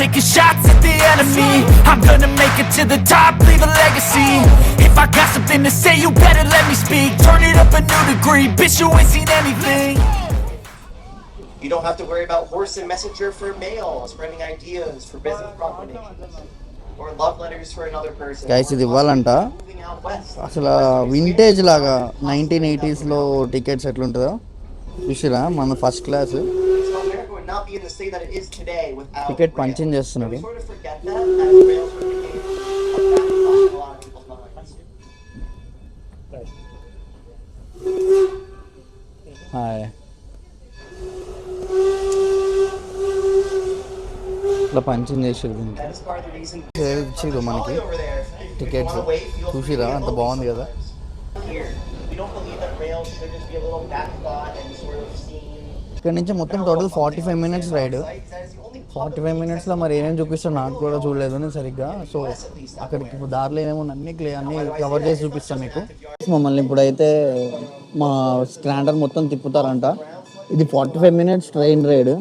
taking shots at the enemy. I'm gonna make it to the top, leave a legacy. If I got something to say, you better let me speak. Turn it up a new degree, bitch, you ain't seen anything. You don't have to worry about horse and messenger for mail, spreading ideas for business proclamations, or love letters for another person. Guys ఇది ఇవ్వాలంట అసలు vintage లాగా 1980s tickets ఎట్లుంటుందో చూసిరా మన first class ticket punching చేస్తున్నాడు. Hi ఇట్లా punching చేసారు ఇచ్చారు మనకి టికెట్స్ చూసిరా అంత బాగుంది కదా. ఇక్కడ నుంచి మొత్తం టోటల్ 45 minutes రైడ్. 45 minutesలో మరి ఏమేమి చూపిస్తాను నాకు కూడా చూడలేదు నేను సరిగ్గా. సో అక్కడికి ఇప్పుడు దారిలో ఏమేమో అన్ని కవర్ చేసి చూపిస్తాను మీకు. మమ్మల్ని ఇప్పుడైతే మా స్క్రాంటర్ మొత్తం తిప్పుతారంట. ఇది 45 minutes ట్రైన్ రైడ్.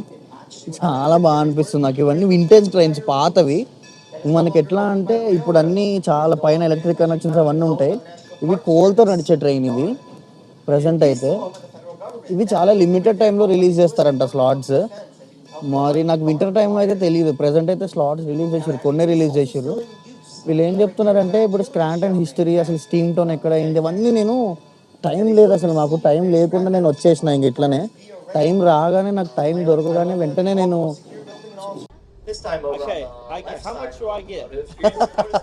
చాలా బాగా అనిపిస్తుంది నాకు. ఇవన్నీ వింటేజ్ ట్రైన్స్ పాతవి. మనకి ఎట్లా అంటే ఇప్పుడు అన్నీ చాలా పైన ఎలక్ట్రిక్ కనెక్షన్స్ అవన్నీ ఉంటాయి. ఇవి కోల్తో నడిచే ట్రైన్ ఇది ప్రజెంట్ అయితే. ఇవి చాలా లిమిటెడ్ టైంలో రిలీజ్ చేస్తారంట స్లాట్స్. మరి నాకు వింటర్ టైంలో అయితే తెలియదు. ప్రజెంట్ అయితే స్లాట్స్ రిలీజ్ చేసారు, కొన్ని రిలీజ్ చేసారు. వీళ్ళు ఏం చెప్తున్నారంటే ఇప్పుడు స్క్రాంటన్ హిస్టరీ అసలు స్టీమ్ టౌన్ ఎక్కడ అయింది అవన్నీ నేను టైం లేదు అసలు మాకు టైం లేకుండా నేను వచ్చేసిన ఇంక ఇట్లనే. టైం రాగానే నాకు టైం దొరకగానే వెంటనే నేను how much do I get?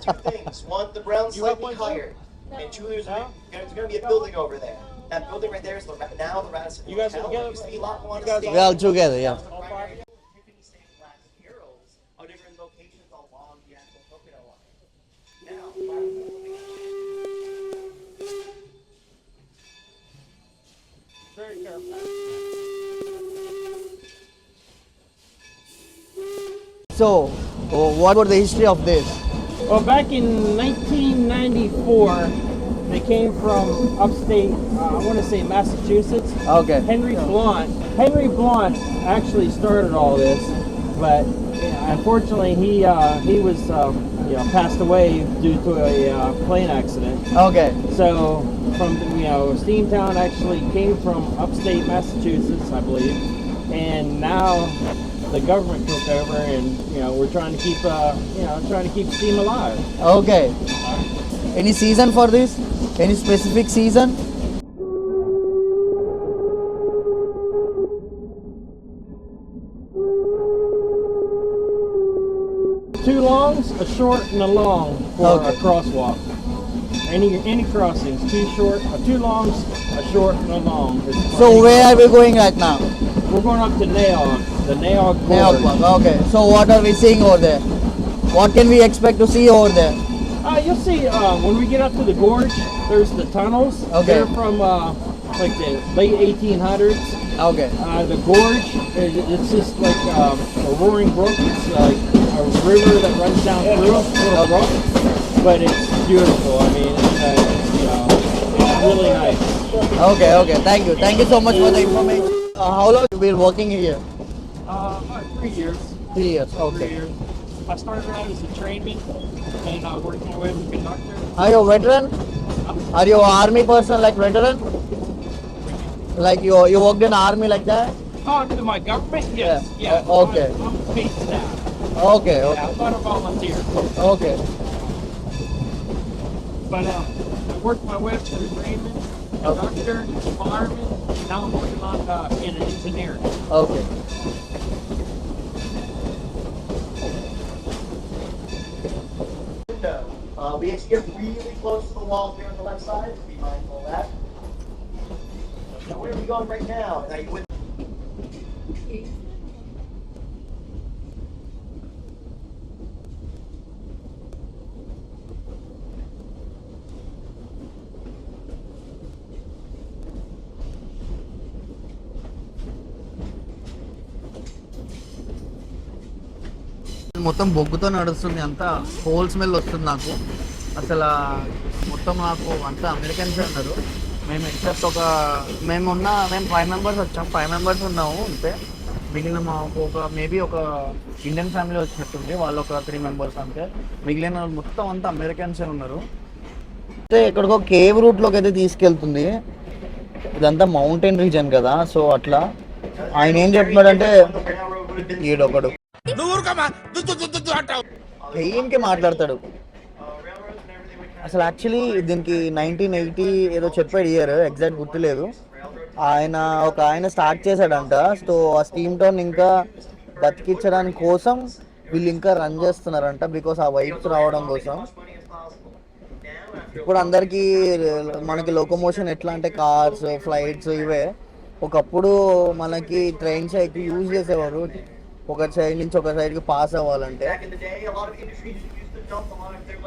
Two things. One, the Browns slightly higher. And two, there's going to be a building over there. That building right there is now the Radisson Hotel. You guys are together? Used to be Lot 1 we all together, yeah. Tiffany stained glass murals are different locations along the actual Pocono line. Now, Very careful. So, what was the history of this? Well, back in 1994, they came from upstate, I want to say Massachusetts. Okay. Henry Blount actually started all this, but unfortunately he was passed away due to a plane accident. Okay. So from Steamtown actually came from upstate Massachusetts, I believe, and now the government took over, and we're trying to keep steam alive. Okay. Any season for this? Any specific season? Two longs, a short, and a long for Okay. a crosswalk. Any crossings, two longs, a short, and a long. So where are we going right now? We're going up to Naog, the Naog Gorge. Okay. So what are we seeing over there? What can we expect to see over there? You'll see when we get up to the gorge, there's the tunnels. Okay. They're from like the late 1800s. Okay. The gorge, it's just like a roaring brook. It's like a river that runs down through a little brook, but it's beautiful. I mean, it's really nice. Okay. Thank you so much for the information. How long have you been working here? About 3 years. 3 years. 3 Okay. years. I started out as a trainman and worked my way as a conductor. Are you a veteran? Are you an army person like veteran? Like you worked in army like that? To my government, yes. Yeah. Okay. I'm paid staff. Okay. Yeah, I'm not a volunteer. Okay. But I worked my way up to the trainman, conductor, fireman. Now I'm working on in an engineer. Okay. we have to get really close to the wall here on the left side. Be mindful of that. Now, where are we going right now? Now you with మొత్తం బొగ్గుతో నడుస్తుంది, అంతా coal smell వస్తుంది నాకు. అసలు మొత్తం నాకు అంతా Americans అన్నారు. మేము ఎక్సెప్ట్ మేము 5 మెంబర్స్ వచ్చాం, 5 మెంబర్స్ ఉన్నాము అంతే. మిగిలిన మా ఒక మేబీ ఒక ఇండియన్ ఫ్యామిలీ వచ్చినట్టుంది, వాళ్ళు ఒక 3 మెంబర్స్ అంతే. మిగిలిన వాళ్ళు మొత్తం అంతా అమెరికన్సే ఉన్నారు. అయితే ఇక్కడికి ఒక కేవ్ రూట్లోకి అయితే తీసుకెళ్తుంది. ఇదంతా మౌంటైన్ రీజన్ కదా, సో అట్లా ఆయన ఏం చెప్తున్నాడంటే ఈడొకడు పెయిన్కి మాట్లాడతాడు. అసలు యాక్చువల్లీ దీనికి 1980 ఏదో చెప్పాడు ఇయర్, ఎగ్జాక్ట్ గుర్తులేదు. ఆయన స్టార్ట్ చేశాడంట. సో ఆ స్టీమ్ టౌన్ ఇంకా బతికించడానికి కోసం వీళ్ళు ఇంకా రన్ చేస్తున్నారంట, బికాస్ ఆ వైబ్స్ రావడం కోసం. ఇప్పుడు అందరికీ మనకి లోకోమోషన్ ఎట్లా అంటే కార్స్, ఫ్లైట్స్ ఇవే. ఒకప్పుడు మనకి ట్రైన్స్ ఎక్కువ యూజ్ చేసేవారు, ఒక సైడ్ నుంచి ఒక సైడ్కి పాస్ అవ్వాలంటే. Back in the day, a lot of industries used to dump a lot of their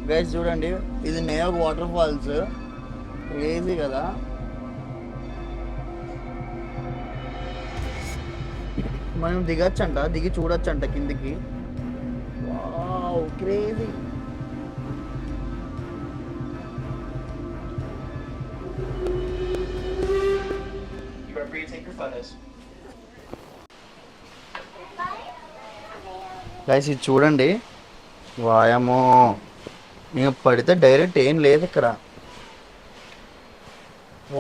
guys చూడండి, ఇది నేయోగ్ వాటర్ ఫాల్స్. క్రేజీ కదా. మనం దిగచ్చంట, దిగి చూడొచ్చంట కిందికి. Wow crazy. You are free to take your photos. Guys ఇది చూడండి, వాయమో ఇంకా పడితే డైరెక్ట్ ఏం లేదు ఇక్కడ.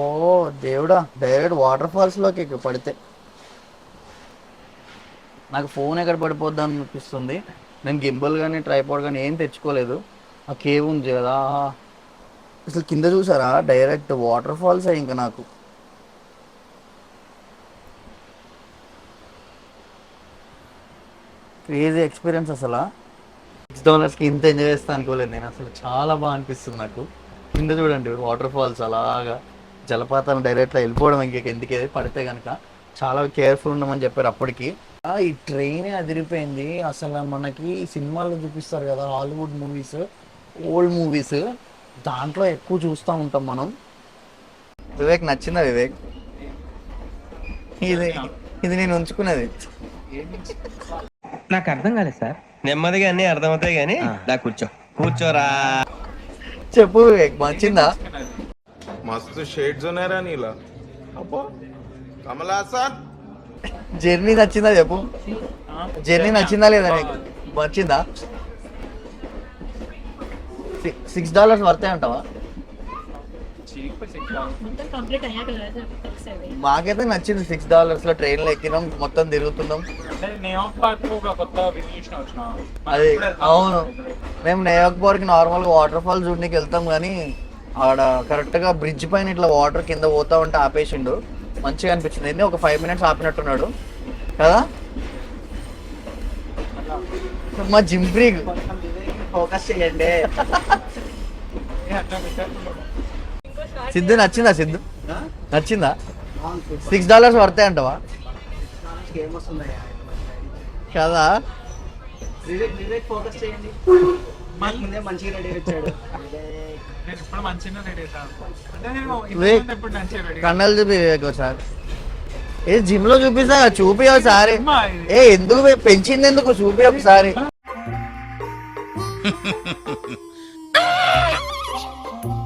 ఓ దేవుడా, డైరెక్ట్ వాటర్ ఫాల్స్లోకి ఇక్కడ పడితే నాకు ఫోన్ ఎక్కడ పడిపోద్దా అనిపిస్తుంది. నేను గింబల్ కానీ ట్రైపాడ్ కానీ ఏం తెచ్చుకోలేదు. ఆ కేవ్ ఉంది కదా, అసలు కింద చూసారా, డైరెక్ట్ వాటర్ ఫాల్స్ ఇంకా నాకు. క్రేజీ ఎక్స్పీరియన్స్ అసలు. $6కి ఇంత ఎంజాయ్ చేస్తా అనుకోలేదు నేను అసలు. చాలా బాగా అనిపిస్తుంది నాకు. కింద చూడండి వాటర్ ఫాల్స్, అలాగా జలపాతాలు డైరెక్ట్గా వెళ్ళిపోవడం. ఎందుకే పడితే కనుక చాలా కేర్ఫుల్ ఉండమని చెప్పారు అప్పటికి. ఈ ట్రైనే అదిరిపోయింది అసలు. మనకి సినిమాల్లో చూపిస్తారు కదా, హాలీవుడ్ మూవీస్, ఓల్డ్ మూవీస్, దాంట్లో ఎక్కువ చూస్తూ ఉంటాం మనం. వివేక్ నచ్చిందా వివేక్? ఇది నేను ఉంచుకున్నది. నాకు అర్థం కాలేదు సార్. నెమ్మదిగా అన్ని అర్థమవుతాయి కానీ దా కూర్చోరా. చెప్పు వివేక్, నచ్చిందా? मस्त शेड्स ఉన్నాయి రా నీలా. అబ్బో కమల్ హాసన్. జర్నీ నచ్చిందా చెప్పు. జర్నీ నచ్చిందా లేదా నీకు? నచ్చిందా? $6 వర్తే అంటావా? మొత్తం కంప్లీట్ అయ్యాక తెలిసేది. మాకైతే నచ్చింది. $6 ట్రైన్లో ఎక్కినాం, మొత్తం తిరుగుతున్నాం. అది అవును, మేము నేయోక్ పార్క్ నార్మల్గా వాటర్ ఫాల్ చూడడానికి వెళ్తాం, కానీ ఆడ కరెక్ట్గా బ్రిడ్జ్ పైన ఇట్లా వాటర్ కింద పోతా ఉంటే ఆపేసిండు. మంచిగా అనిపించింది. ఒక 5 minutes ఆపినట్టున్నాడు కదా. మా జిమ్ ఫ్రీక్ ఫోకస్ చేయండి. సిద్ధు నచ్చిందా? సిద్ధు నచ్చిందా? $6 వర్తే అంటావా కదా? కన్నలు చూపి ఒకసారి. ఏ జిమ్ లో చూపిస్తా, చూపి ఒకసారి. ఎందుకు పెంచింది, ఎందుకు చూపి ఒకసారి.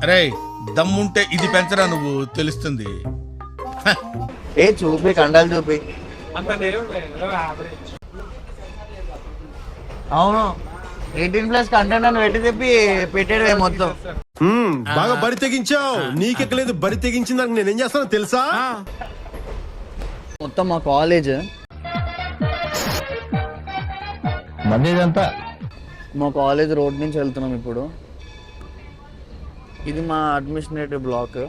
అరే దమ్ముంటే ఇది పెంచరా నువ్వు, తెలుస్తుంది. చూపి, కండలు చూపి. అవును, 18+ కంటెంట్ అని పెట్టి చెప్పి పెట్టాడు మొత్తం. బాగా బరి తెగించావు. నీకెక్కలేదు, బరి తెగించిన నేనేం చేస్తానో తెలుసా? మొత్తం మా కాలేజ్, మా కాలేజ్ రోడ్ నుంచి వెళ్తున్నాం ఇప్పుడు. ఇది మా అడ్మినిస్ట్రేటివ్ బ్లాక్.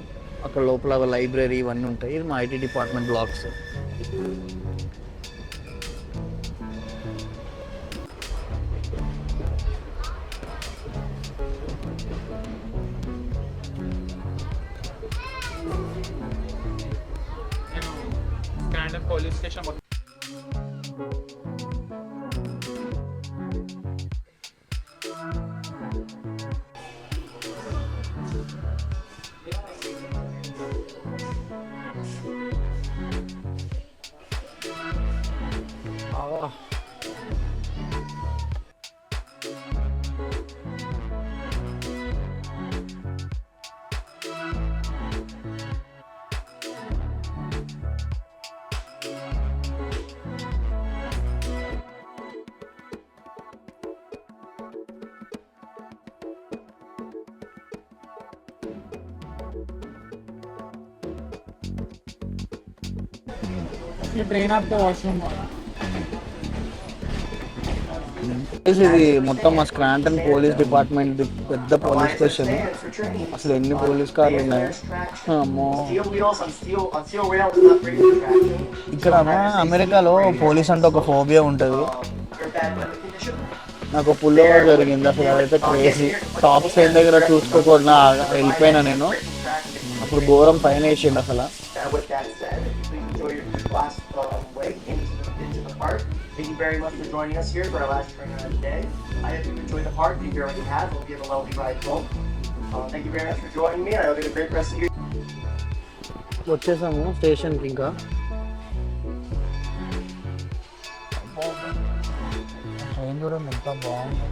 అక్కడ లోపల లైబ్రరీ ఇవన్నీ ఉంటాయి. ఇది మా IT department blocks. Police station train आपको वॉशरूम ఇది మొత్తం మా స్క్రాంటన్ పోలీస్ డిపార్ట్మెంట్ పెద్ద పోలీస్ స్టేషన్. అసలు ఎన్ని పోలీస్ కార్లు ఉన్నాయి అమ్మో. ఇక్కడ అమెరికాలో పోలీస్ అంటే ఒక ఫోబియా ఉంటుంది. నాకు పుల్లోవా జరిగింది అసలు, అదైతే క్రేజీ. టాప్ సైడ్ దగ్గర చూసుకోకుండా వెళ్ళిపోయినా నేను. అప్పుడు ఘోరం పైన వేసిండు అసలు. Thank you very much for joining us here for our last training of the day. I hope you enjoy the park. If you already have, hope you have a lovely ride home. Thank you very much for joining me. I hope you have a great rest of your వచ్చేసాము స్టేషన్కి. ఇంకా train చూడండి ఎంత బాగుంది.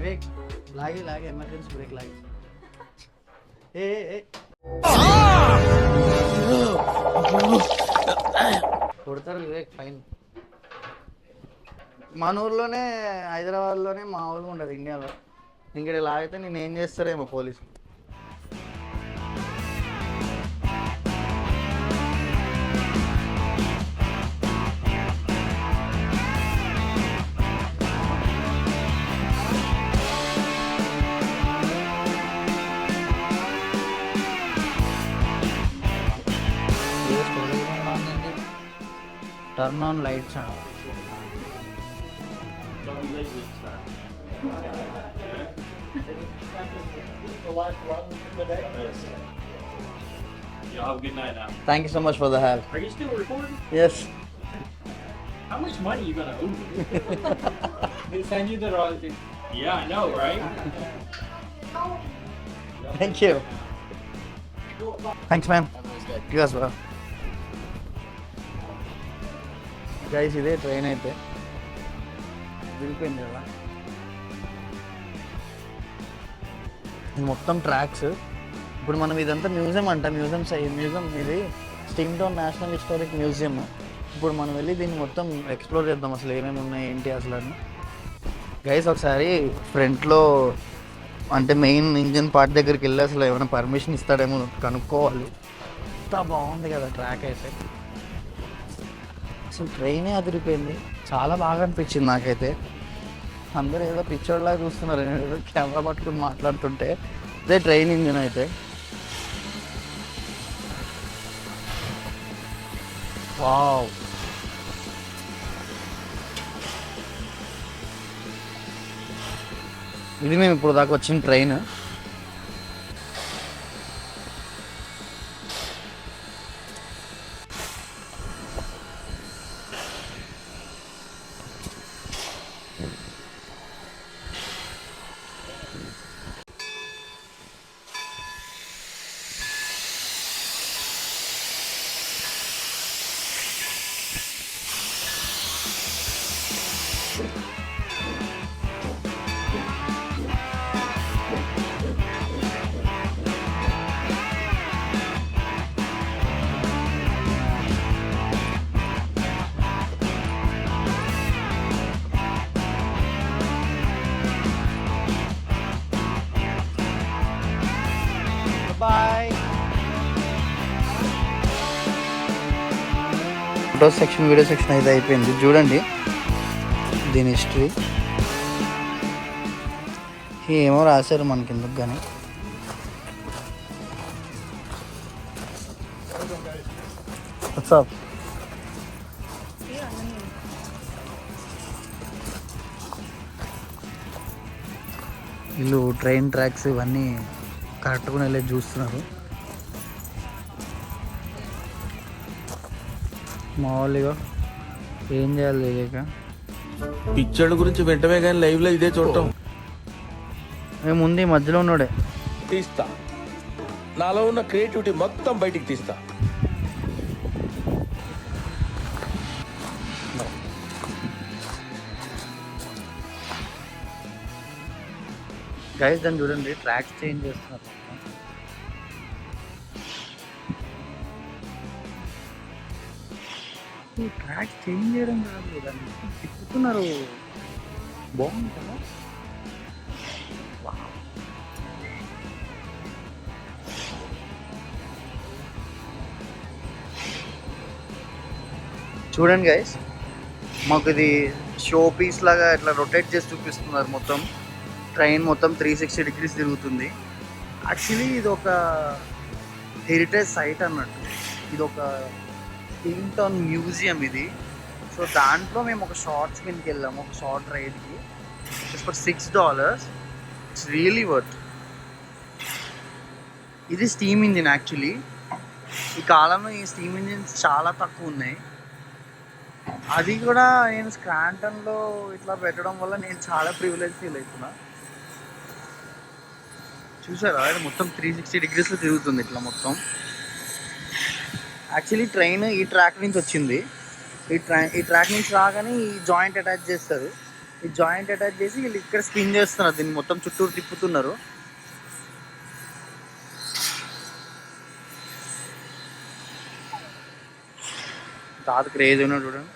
Break లాగే emergency break లాగే. కొడతారు Vivek fine. మన ఊర్లోనే హైదరాబాద్లోనే మా ఊళ్ళో ఉండదు ఇండియాలో. ఇంకడ లాగితే నేను ఏం చేస్తారేమో పోలీసు. టర్న్ ఆన్ లైట్స్ అండి. You have a good night now. Thank you so much for the help. Are you still recording? Yes. How much money you gonna owe me? They send you the royalty. Yeah, I know, right? Thank you. Thanks man. You as well. Guys ఇదే train అయితే వెళ్ళిపోయింది కదా. ఇది మొత్తం tracks. ఇప్పుడు మనం ఇదంతా museum అంట. మ్యూజియం ఇది స్టింగ్టన్ నేషనల్ హిస్టారిక్ మ్యూజియం. ఇప్పుడు మనం వెళ్ళి దీన్ని మొత్తం ఎక్స్ప్లోర్ చేద్దాం, అసలు ఏమేమి ఉన్నాయి ఏంటి అసలు అని. గైస్ ఒకసారి ఫ్రంట్లో అంటే మెయిన్ ఇంజిన్ పార్ట్ దగ్గరికి వెళ్ళి అసలు ఏమైనా పర్మిషన్ ఇస్తాడేమో కనుక్కోవాలి. ఎంత బాగుంది కదా ట్రాక్ అయితే. అసలు ట్రైనే అదిరిపోయింది. చాలా బాగా అనిపించింది నాకైతే. అందరూ ఏదో పిక్చర్లాగా చూస్తున్నారు, ఏదో కెమెరా పట్టుకుని మాట్లాడుతుంటే. అదే ట్రైన్ ఇంజిన్ అయితే. వావ్, ఇది మేము ఇప్పుడు దాకా వచ్చిన train. Bye. Photo section, video section అయితే అయిపోయింది. చూడండి దీని హిస్టరీ. ఏమో రాశారు మనకి ఎందుకు కానీ. వాట్సాప్ వీళ్ళు ట్రైన్ ట్రాక్స్ ఇవన్నీ కరెక్ట్గా వెళ్ళి చూస్తున్నారు. మామూలుగా ఏం చేయాలి తెలియక పిక్చర్ల గురించి వెంటనే కానీ లైవ్ లో ఇదే చూడటం. మేము ముందు ఈ మధ్యలో ఉన్నాడే తీస్తా, నాలో ఉన్న క్రియేటివిటీ మొత్తం బయటికి తీస్తా. గైస్ దాన్ని చూడండి, ట్రాక్స్ చేంజ్ చేస్తున్నారు. ట్రాక్ చేంజ్ చేయడం కాదు, దాన్ని తిప్పుతున్నారు. బాగుంది కదా. చూడండి గైస్, మాకు ఇది షో పీస్ లాగా ఇట్లా రొటేట్ చేసి చూపిస్తున్నారు. మొత్తం ట్రైన్ మొత్తం 360 degrees తిరుగుతుంది. యాక్చువల్లీ ఇది ఒక హెరిటేజ్ సైట్ అన్నట్టు. ఇది ఒక స్టీమ్ టౌన్ మ్యూజియం ఇది. సో దాంట్లో మేము ఒక షార్ట్ స్పిన్కి వెళ్ళాము, ఒక షార్ట్ రైడ్కి. Just for $6. It's really worth. ఇది స్టీమ్ ఇంజిన్. యాక్చువల్లీ ఈ కాలంలో ఈ స్టీమ్ ఇంజిన్స్ చాలా తక్కువ ఉన్నాయి. అది కూడా నేను స్క్రాంటన్లో ఇట్లా పెట్టడం వల్ల నేను చాలా ప్రివిలేజ్ ఫీల్ అవుతున్నా. చూసారా, అది మొత్తం 360 degreesలో తిరుగుతుంది ఇట్లా మొత్తం. యాక్చువల్లీ ట్రైన్ ఈ ట్రాక్ నుంచి వచ్చింది. ఈ ట్రాక్ నుంచి రాగానే ఈ జాయింట్ అటాచ్ చేస్తారు. ఈ జాయింట్ అటాచ్ చేసి వీళ్ళు ఇక్కడ స్పిన్ చేస్తున్నారు, దీన్ని మొత్తం చుట్టూరు తిప్పుతున్నారు. తాత క్రేజ్ ఉన్నాడు చూడండి.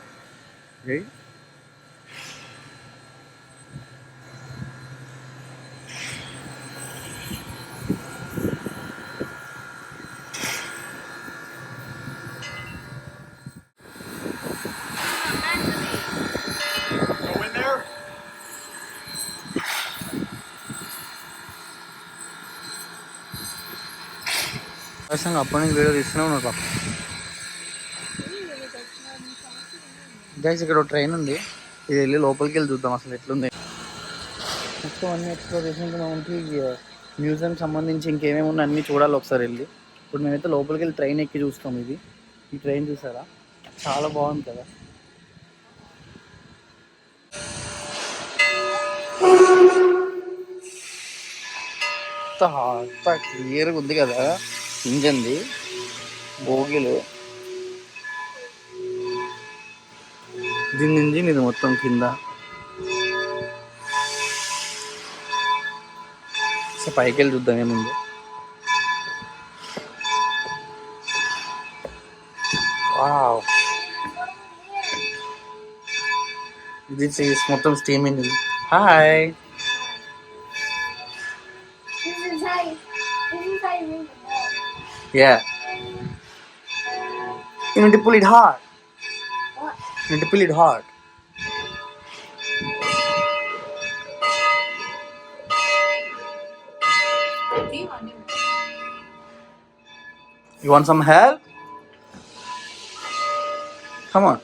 అప్పటి నుంచి వీడియో తీస్తూనే ఉన్నాడు పాప. గైస్ ఇక్కడ ఒక ట్రైన్ ఉంది, ఇది వెళ్ళి లోపలికి వెళ్ళి చూద్దాం అసలు ఎట్లుంది. మొత్తం అన్ని ఎక్స్ప్లోర్ చేసినాక మనకి మ్యూజియం సంబంధించి ఇంకేమేమి ఉన్నాయి అన్నీ చూడాలి ఒకసారి వెళ్ళి. ఇప్పుడు మేమైతే లోపలికి వెళ్ళి ట్రైన్ ఎక్కి చూస్తాం. ఈ ట్రైన్ చూసారా, చాలా బాగుంది కదా. క్లియర్గా ఉంది కదా ఇంజన్ది, బోగీలు. దీని ఇంజిన్ ఇది మొత్తం కింద. సో పైకి వెళ్ళి చూద్దాం ఏముంది. వావ్, దిస్ ఈస్ మొత్తం steam engine. Hi, yeah, you need to pull it hard. You need to pull it hard. You want some help? Come on.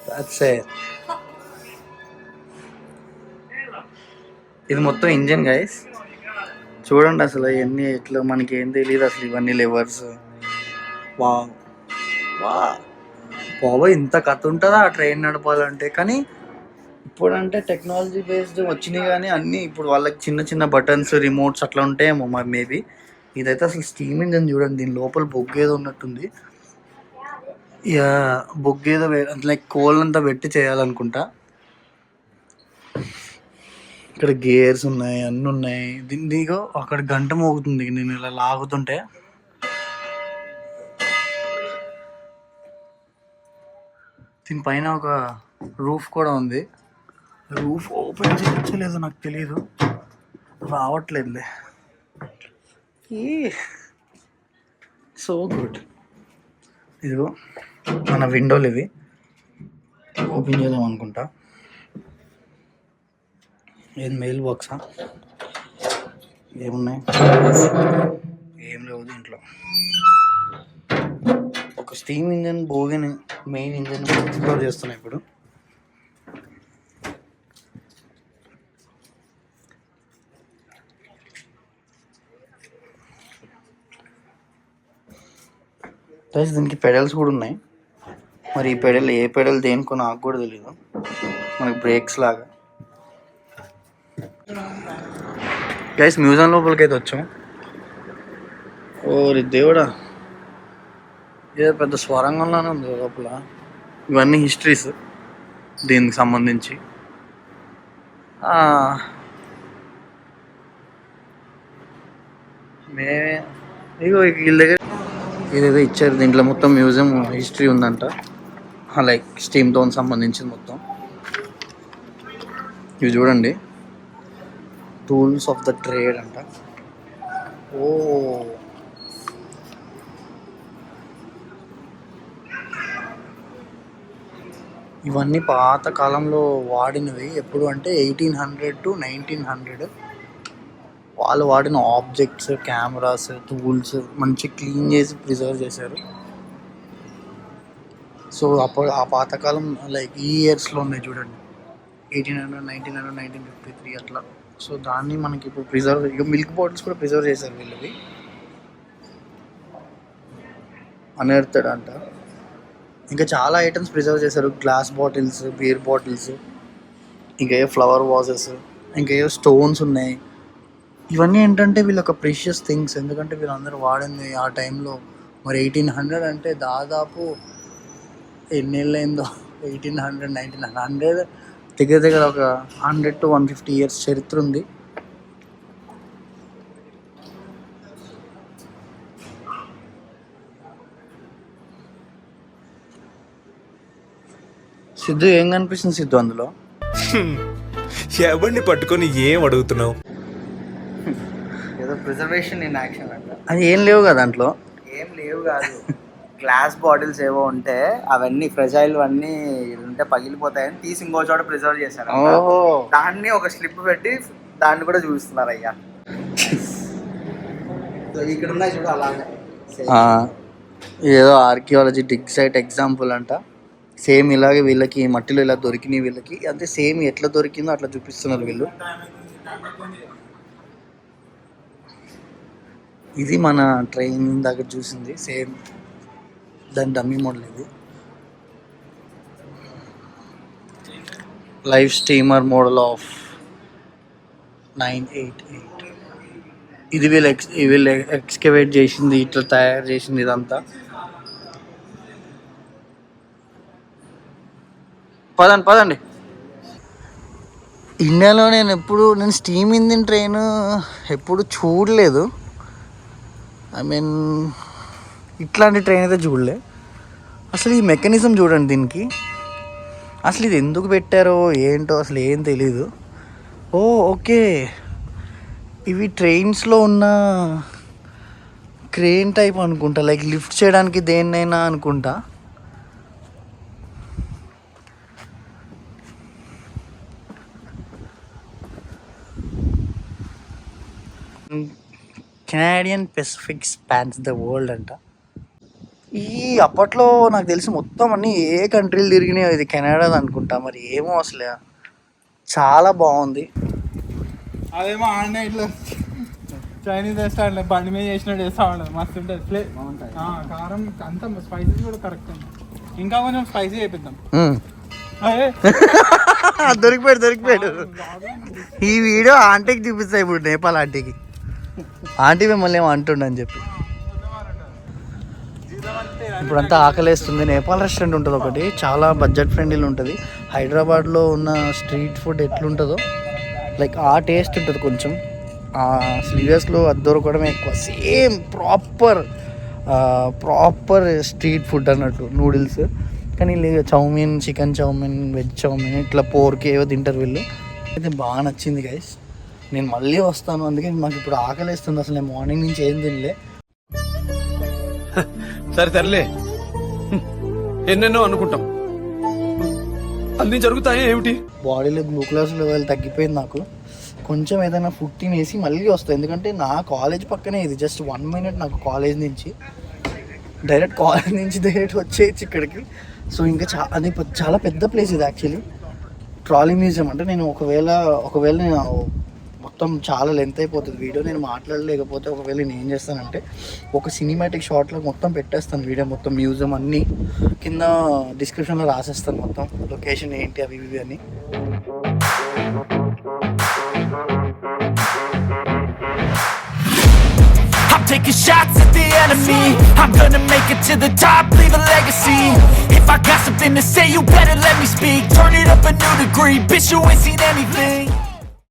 That's it. ఇది మొత్తం ఇంజన్ గైస్. చూడండి అసలు ఇవన్నీ ఎట్లా, మనకి ఏం తెలియదు అసలు ఇవన్నీ లెవర్స్. వా వా బాబా, ఇంత కథ ఉంటుందా ఆ ట్రైన్ నడపాలంటే. కానీ ఇప్పుడంటే టెక్నాలజీ బేస్డ్ వచ్చినాయి, కానీ అన్నీ ఇప్పుడు వాళ్ళకి చిన్న చిన్న బటన్స్, రిమోట్స్ అట్లా ఉంటాయేమో మేబీ. ఇదైతే అసలు స్టీమ్ ఇంజన్ చూడండి, దీని లోపల బొగ్గేదో ఉన్నట్టుంది. ఇక బొగ్గేదో లైక్ కోల్ అంతా పెట్టి చేయాలనుకుంటా. ఇక్కడ గేర్స్ ఉన్నాయి, అన్నీ ఉన్నాయి. దీనికో అక్కడ గంట మోగుతుంది నేను ఇలా లాగుతుంటే. దీనిపైన ఒక రూఫ్ కూడా ఉంది. రూఫ్ ఓపెన్ చేయలేదు, నాకు తెలియదు, రావట్లేదులే. So good. ఇదిగో మన విండోలు ఇవి, ఓపెన్ చేద్దాం అనుకుంటా. ఏం మెయిల్ బాక్సా, ఏమున్నాయి, ఏం లేవు దీంట్లో. ఒక స్టీమ్ ఇంజన్ బోగిని మెయిన్ ఇంజన్ ఎక్స్ప్లోర్ చేస్తున్నాయి ఇప్పుడు. దీనికి పెడల్స్ కూడా ఉన్నాయి. మరి ఈ పెడల్ ఏ పెడల్ దేనికో నాకు కూడా తెలీదు. మనకి బ్రేక్స్ లాగా. గైస్ మ్యూజియం లోపలికి అయితే వచ్చాం. ఓరి దేవుడా, ఏదో పెద్ద స్వరంగంలోనే ఉంది లోపల. ఇవన్నీ హిస్టరీస్ దీనికి సంబంధించి. ఇగో వీళ్ళ దగ్గర ఇదేదో ఇచ్చారు, దీంట్లో మొత్తం మ్యూజియం హిస్టరీ ఉందంట, లైక్ స్టీమ్తో సంబంధించింది మొత్తం. ఇవి చూడండి, టూల్స్ ఆఫ్ ద ట్రేడ్ అంట. ఓ ఇవన్నీ పాత కాలంలో వాడినవి. ఎప్పుడు అంటే 1800 to 1900 వాళ్ళు వాడిన ఆబ్జెక్ట్స్, కెమెరాస్, టూల్స్ మంచి క్లీన్ చేసి ప్రిజర్వ్ చేశారు. సో అప్పుడు ఆ పాతకాలం లైక్ ఈ ఇయర్స్లో ఉన్నాయి చూడండి, 1800, 1900, 1953 అట్లా. సో దాన్ని మనకి ఇప్పుడు ప్రిజర్వ్, ఇక మిల్క్ బాటిల్స్ కూడా ప్రిజర్వ్ చేశారు వీళ్ళవి, అనెర్తడ్ అంట. ఇంకా చాలా ఐటమ్స్ ప్రిజర్వ్ చేశారు, గ్లాస్ బాటిల్స్, బీర్ బాటిల్స్, ఇంకా ఏ ఫ్లవర్ వాజెస్, ఇంకా ఏ స్టోన్స్ ఉన్నాయి. ఇవన్నీ ఏంటంటే వీళ్ళొక ప్రీషియస్ థింగ్స్, ఎందుకంటే వీళ్ళందరూ వాడింది ఆ టైంలో. మరి 1800 అంటే దాదాపు ఎన్నేళ్ళైందో, 1800, 1900 దగ్గర దగ్గర ఒక 100 to 150 years చరిత్ర ఉంది. సిద్ధు ఏం కనిపిస్తుంది సిద్ధు అందులో? ఎవరిని పట్టుకొని ఏం అడుగుతున్నావు? ఏదో ప్రిజర్వేషన్ ఇన్ యాక్షన్ అంట. అది ఏం లేవు కదా దాంట్లో? ఏం లేవు కాదు, గ్లాస్ బాటిల్స్ ఏవో ఉంటే అవన్నీ ఫ్రెజైల్ అన్నీ ఉంటే పగిలిపోతాయని తీసి ఇంకో చోట ప్రిజర్వ్ చేశారు. దాన్ని ఒక స్లిప్ పెట్టి దాన్ని కూడా చూపిస్తున్నారు. అయ్యా ఇక్కడ ఉన్నాయి చూడ, అలాగే ఏదో ఆర్కియాలజీ డిగ్ సైట్ ఎగ్జాంపుల్ అంట. సేమ్ ఇలాగే వీళ్ళకి మట్టిలో ఇలా దొరికినాయి వీళ్ళకి, అంతే సేమ్ ఎట్లా దొరికిందో అట్లా చూపిస్తున్నారు వీళ్ళు. ఇది మన ట్రైన్ దగ్గర చూసింది, సేమ్ దాని డమ్మీ మోడల్. ఇది లైవ్ స్టీమర్ మోడల్ ఆఫ్ 988. ఇది వీళ్ళు ఎక్స్కవేట్ చేసింది, ఇట్లా తయారు చేసింది ఇదంతా. పదండి. ఇండియాలో నేను స్టీమ్ ఇంజిన్ ట్రైన్ ఎప్పుడు చూడలేదు. ఐ మీన్ ఇట్లాంటి ట్రైన్ అయితే చూడలే. అసలు ఈ మెకానిజం చూడండి దీనికి, అసలు ఇది ఎందుకు పెట్టారో ఏంటో అసలు ఏం తెలీదు. ఓకే, ఇవి ట్రైన్స్లో ఉన్న క్రేన్ టైప్ అనుకుంటా, లైక్ లిఫ్ట్ చేయడానికి దేన్నైనా అనుకుంటా. Canadian Pacific spans the world అంట. ఈ అప్పట్లో నాకు తెలిసి మొత్తం అన్నీ ఏ కంట్రీలు తిరిగినాయో, ఇది కెనడాది అనుకుంటా, మరి ఏమో అసలు చాలా బాగుంది. అదేమో ఆడిన ఇట్లా చైనీస్ రెస్టారెంట్ బండి మీద చేసినట్టు చేస్తా ఉండదు, మస్తు ఉంటుంది. కారం అంతా స్పైసెస్ కూడా కరెక్ట్ ఉంది. ఇంకా కొంచెం స్పైసీ చేపిద్దాం. దొరికిపోయాడు. ఈ వీడియో ఆంటీకి చూపిస్తాయి ఇప్పుడు, నేపాల్ ఆంటీకి. ఆంటీ మిమ్మల్ని ఏమో అంటుండని చెప్పి. ఇప్పుడంతా ఆకలేస్తుంది. నేపాల్ రెస్టారెంట్ ఉంటుంది ఒకటి, చాలా బడ్జెట్ ఫ్రెండ్లీలో ఉంటుంది. హైదరాబాద్లో ఉన్న స్ట్రీట్ ఫుడ్ ఎట్లుంటుందో లైక్ ఆ టేస్ట్ ఉంటుంది కొంచెం. యూఎస్లో అది దొరకడమే ఎక్కువ, సేమ్ ప్రాపర్ స్ట్రీట్ ఫుడ్ అన్నట్టు, నూడిల్స్. కానీ chow mein, chicken chow mein, veg chow mein, ఇట్లా పోర్క్ ఏవో తింటారు వీళ్ళు. అయితే బాగా నచ్చింది గైస్, నేను మళ్ళీ వస్తాను. అందుకే మాకు ఇప్పుడు ఆకలిస్తుంది. అసలు నేను మార్నింగ్ నుంచి ఏం తినలే. సర్లే, ఎన్నెన్నో అనుకుంటాం, అన్నీ జరుగుతాయి ఏమిటి. బాడీలో గ్లూకోజ్ లెవెల్ తగ్గిపోయింది నాకు. కొంచెం ఏదైనా ఫుడ్ తినేసి మళ్ళీ వస్తాను, ఎందుకంటే నా కాలేజ్ పక్కనే ఇది, జస్ట్ 1 minute నాకు కాలేజ్ నుంచి డైరెక్ట్ వచ్చేయచ్చు ఇక్కడికి. సో ఇంకా అది చాలా పెద్ద ప్లేస్ ఇది యాక్చువల్లీ, ట్రాలీ మ్యూజియం. అంటే నేను ఒకవేళ నేను మొత్తం చాలా లెంత్ అయిపోతుంది వీడియో, నేను మాట్లాడలేకపోతే ఒకవేళ నేను ఏం చేస్తానంటే ఒక సినిమాటిక్ షార్ట్లో మొత్తం పెట్టేస్తాను వీడియో మొత్తం, మ్యూజియం అన్నీ కింద డిస్క్రిప్షన్లో రాసేస్తాను మొత్తం లొకేషన్ ఏంటి అవి ఇవి అని. I'm taking shots at the enemy. I'm gonna make it to the top, leave a legacy. If I got something to say, you better let me speak. Turn it up a new degree, bitch, you ain't seen anything.